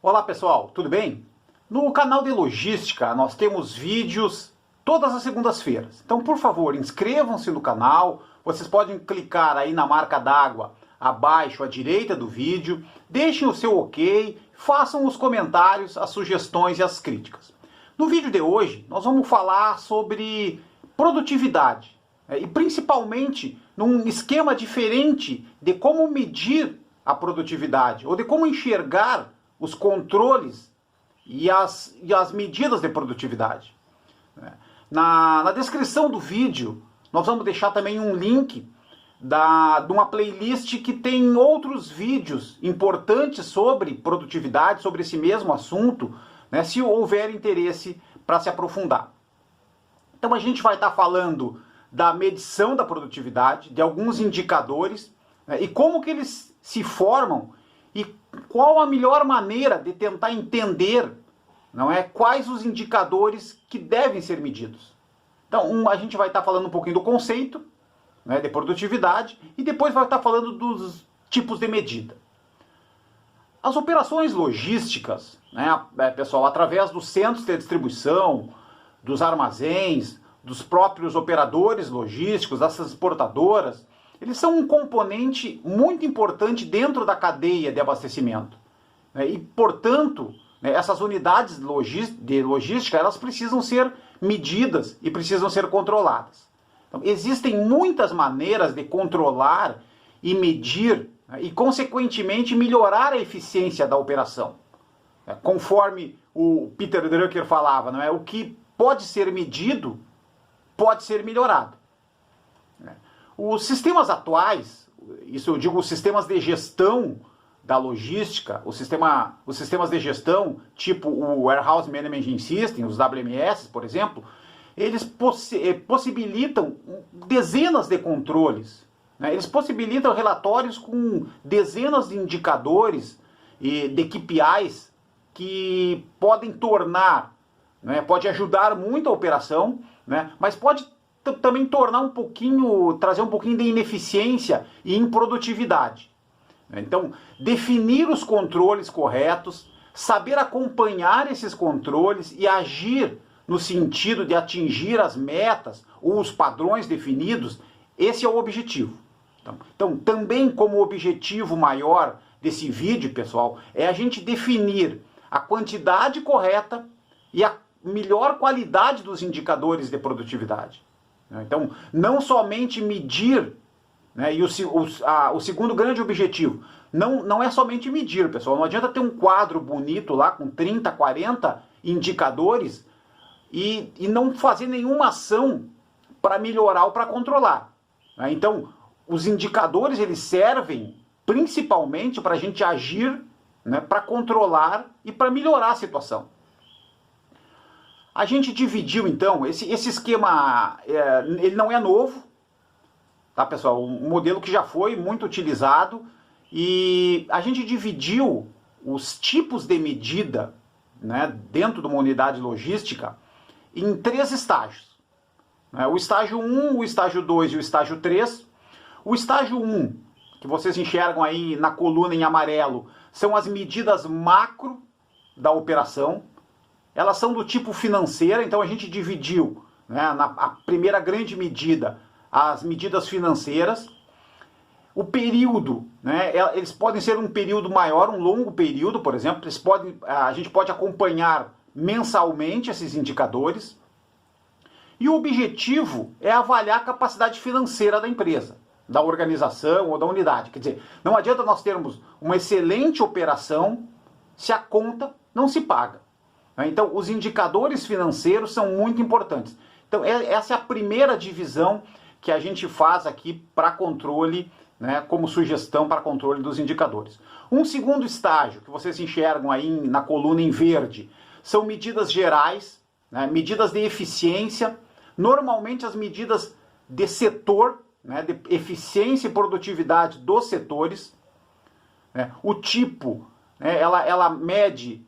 Olá pessoal, tudo bem? No canal de logística nós temos vídeos todas as segundas-feiras. Então, por favor, inscrevam-se no canal. Vocês podem clicar aí na marca d'água abaixo à direita do vídeo, deixem o seu ok, façam os comentários, as sugestões e as críticas. No vídeo de hoje nós vamos falar sobre produtividade e principalmente num esquema diferente de como medir a produtividade ou de como enxergar os controles e as medidas de produtividade. Na descrição do vídeo, nós vamos deixar também um link de uma playlist que tem outros vídeos importantes sobre produtividade, sobre esse mesmo assunto, né, se houver interesse para se aprofundar. Então a gente vai estar falando da medição da produtividade, de alguns indicadores, né, e como que eles se formam e qual a melhor maneira de tentar entender, não é, quais os indicadores que devem ser medidos. Então, a gente vai estar falando um pouquinho do conceito, né, de produtividade, e depois vai estar falando dos tipos de medida. As operações logísticas, né, pessoal, através dos centros de distribuição, dos armazéns, dos próprios operadores logísticos, das transportadoras, eles são um componente muito importante dentro da cadeia de abastecimento. E, portanto, essas unidades de logística, elas precisam ser medidas e precisam ser controladas. Então, existem muitas maneiras de controlar e medir, e, consequentemente, melhorar a eficiência da operação. Conforme o Peter Drucker falava, não é? O que pode ser medido pode ser melhorado. Os sistemas atuais, isso eu digo os sistemas de gestão da logística, os sistemas de gestão, tipo o Warehouse Management System, os WMS, por exemplo, eles possibilitam dezenas de controles, né? Eles possibilitam relatórios com dezenas de indicadores e de KPIs que podem tornar, né, pode ajudar muito a operação, né, mas pode também trazer um pouquinho de ineficiência e improdutividade. Então, definir os controles corretos, saber acompanhar esses controles e agir no sentido de atingir as metas ou os padrões definidos, esse é o objetivo. Então, também como objetivo maior desse vídeo, pessoal, é a gente definir a quantidade correta e a melhor qualidade dos indicadores de produtividade. Então, não somente medir, né, e o segundo grande objetivo, não é somente medir, pessoal. Não adianta ter um quadro bonito lá com 30, 40 indicadores e não fazer nenhuma ação para melhorar ou para controlar. Então, os indicadores eles servem principalmente para a gente agir, né, para controlar e para melhorar a situação. A gente dividiu, então, esse esquema, ele não é novo, tá, pessoal? Um modelo que já foi muito utilizado, e a gente dividiu os tipos de medida, né, dentro de uma unidade logística em 3 estágios. O estágio 1, o estágio 2 e o estágio 3. O estágio 1, que vocês enxergam aí na coluna em amarelo, são as medidas macro da operação. Elas são do tipo financeira, então a gente dividiu, né, a primeira grande medida, as medidas financeiras. O período, né, eles podem ser um período maior, um longo período, por exemplo. A gente pode acompanhar mensalmente esses indicadores. E o objetivo é avaliar a capacidade financeira da empresa, da organização ou da unidade. Quer dizer, não adianta nós termos uma excelente operação se a conta não se paga. Então, os indicadores financeiros são muito importantes. Então, essa é a primeira divisão que a gente faz aqui para controle, né, como sugestão para controle dos indicadores. Um segundo estágio, que vocês enxergam aí na coluna em verde, são medidas gerais, né, medidas de eficiência, normalmente as medidas de setor, né, de eficiência e produtividade dos setores. Né, o tipo, né, ela mede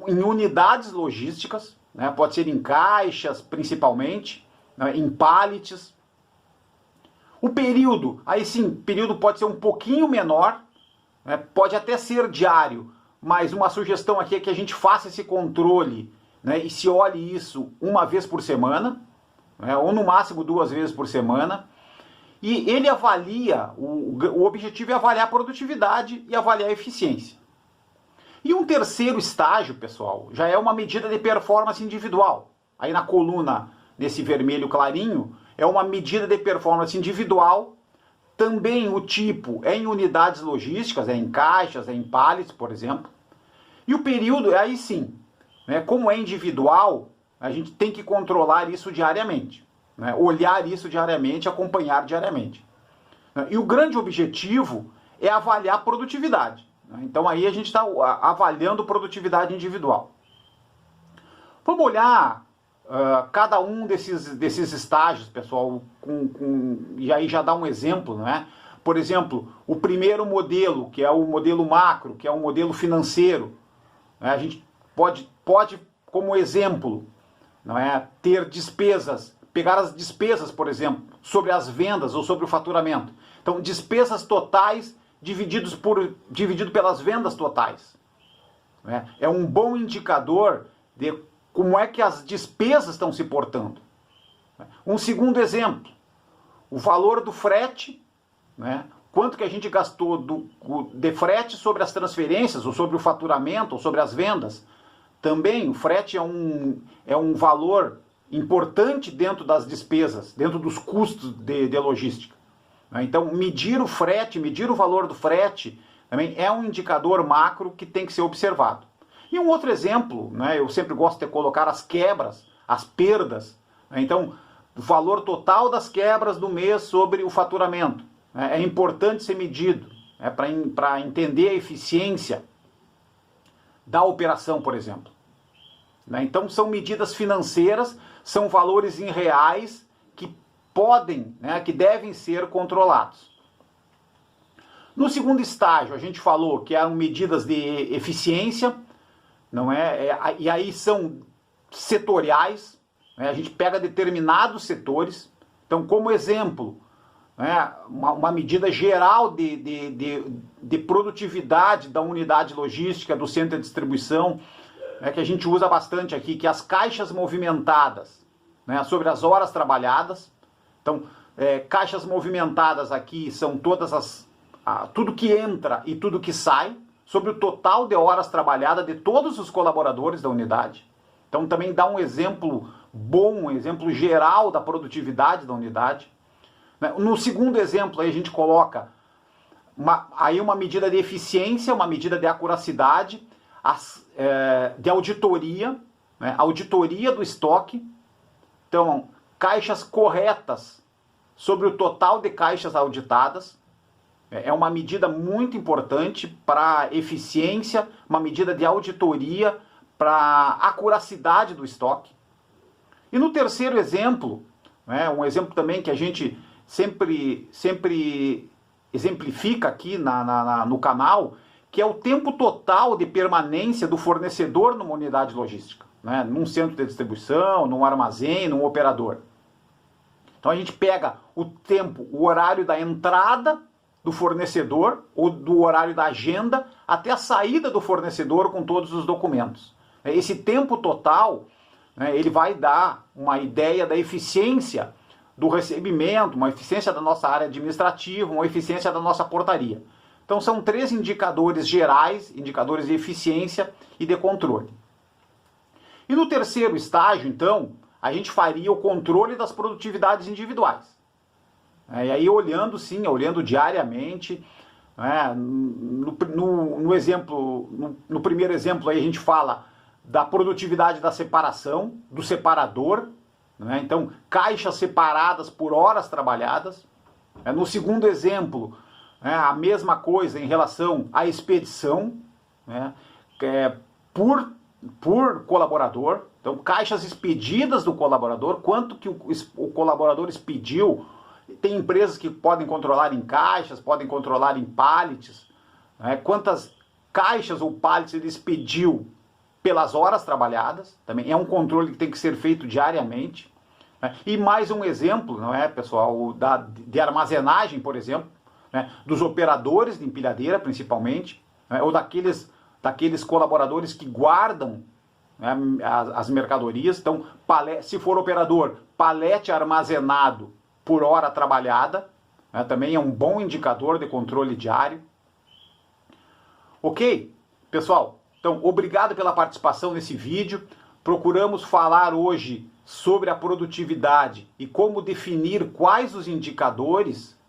em unidades logísticas, né, pode ser em caixas principalmente, né, em pallets. O período, aí sim, período pode ser um pouquinho menor, né, pode até ser diário, mas uma sugestão aqui é que a gente faça esse controle, né, e se olhe isso uma vez por semana, né, ou no máximo 2 vezes por semana. E ele avalia, o objetivo é avaliar a produtividade e avaliar a eficiência. E um terceiro estágio, pessoal, já é uma medida de performance individual. Aí na coluna, nesse vermelho clarinho, é uma medida de performance individual. Também o tipo é em unidades logísticas, é em caixas, é em pallets, por exemplo. E o período, aí sim, né, como é individual, a gente tem que controlar isso diariamente, né, olhar isso diariamente, acompanhar diariamente. E o grande objetivo é avaliar a produtividade. Então aí a gente está avaliando produtividade individual. Vamos olhar cada um desses estágios, pessoal, e aí já dá um exemplo, né? Por exemplo, o primeiro modelo, que é o modelo macro, que é o modelo financeiro, né? A gente pode, como exemplo, não é, ter despesas, pegar as despesas, por exemplo, sobre as vendas ou sobre o faturamento. Então, despesas totais dividido pelas vendas totais. Né? É um bom indicador de como é que as despesas estão se portando. Um segundo exemplo, o valor do frete, né? Quanto que a gente gastou de frete sobre as transferências, ou sobre o faturamento, ou sobre as vendas. Também o frete é um valor importante dentro das despesas, dentro dos custos de logística. Então, medir o frete, medir o valor do frete, também é um indicador macro que tem que ser observado. E um outro exemplo, né, eu sempre gosto de colocar as quebras, as perdas. Né, então, o valor total das quebras do mês sobre o faturamento. Né, é importante ser medido, né, para entender a eficiência da operação, por exemplo. Né, então, são medidas financeiras, são valores em reais que podem, né, que devem ser controlados. No segundo estágio, a gente falou que eram medidas de eficiência, não é? E aí são setoriais, né? A gente pega determinados setores. Então, como exemplo, né, uma medida geral de produtividade da unidade logística, do centro de distribuição, né, que a gente usa bastante aqui, que é as caixas movimentadas, né, sobre as horas trabalhadas. Então, caixas movimentadas aqui são todas tudo que entra e tudo que sai, sobre o total de horas trabalhadas de todos os colaboradores da unidade. Então também dá um exemplo bom, um exemplo geral da produtividade da unidade. No segundo exemplo aí a gente coloca uma medida de eficiência, uma medida de acuracidade, de auditoria, né, auditoria do estoque. Então, caixas corretas sobre o total de caixas auditadas. É uma medida muito importante para eficiência, uma medida de auditoria para acuracidade do estoque. E no terceiro exemplo, né, um exemplo também que a gente sempre exemplifica aqui no canal, que é o tempo total de permanência do fornecedor numa unidade logística, né, num centro de distribuição, num armazém, num operador. Então a gente pega o tempo, o horário da entrada do fornecedor, ou do horário da agenda, até a saída do fornecedor com todos os documentos. Esse tempo total, né, ele vai dar uma ideia da eficiência do recebimento, uma eficiência da nossa área administrativa, uma eficiência da nossa portaria. Então são 3 indicadores gerais, indicadores de eficiência e de controle. E no terceiro estágio, então, a gente faria o controle das produtividades individuais. E aí olhando diariamente, né, no exemplo, no primeiro exemplo aí a gente fala da produtividade da separação, do separador, né, então caixas separadas por horas trabalhadas. No segundo exemplo, né, a mesma coisa em relação à expedição, né, por colaborador. Então caixas expedidas do colaborador, quanto que o colaborador expediu. Tem empresas que podem controlar em caixas, podem controlar em pallets, né? Quantas caixas ou pallets ele expediu pelas horas trabalhadas, também é um controle que tem que ser feito diariamente. Né? E mais um exemplo, não é, pessoal, de armazenagem, por exemplo, né? Dos operadores de empilhadeira, principalmente, né? Ou daqueles daqueles colaboradores que guardam, né, as mercadorias. Então, se for operador, palete armazenado por hora trabalhada, né, também é um bom indicador de controle diário. Ok? Pessoal, então obrigado pela participação nesse vídeo. Procuramos falar hoje sobre a produtividade e como definir quais os indicadores,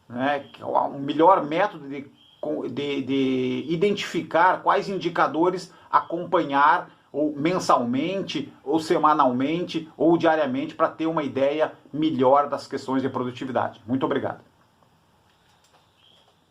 né, o melhor método de identificar quais indicadores acompanhar ou mensalmente, ou semanalmente, ou diariamente, para ter uma ideia melhor das questões de produtividade. Muito obrigado.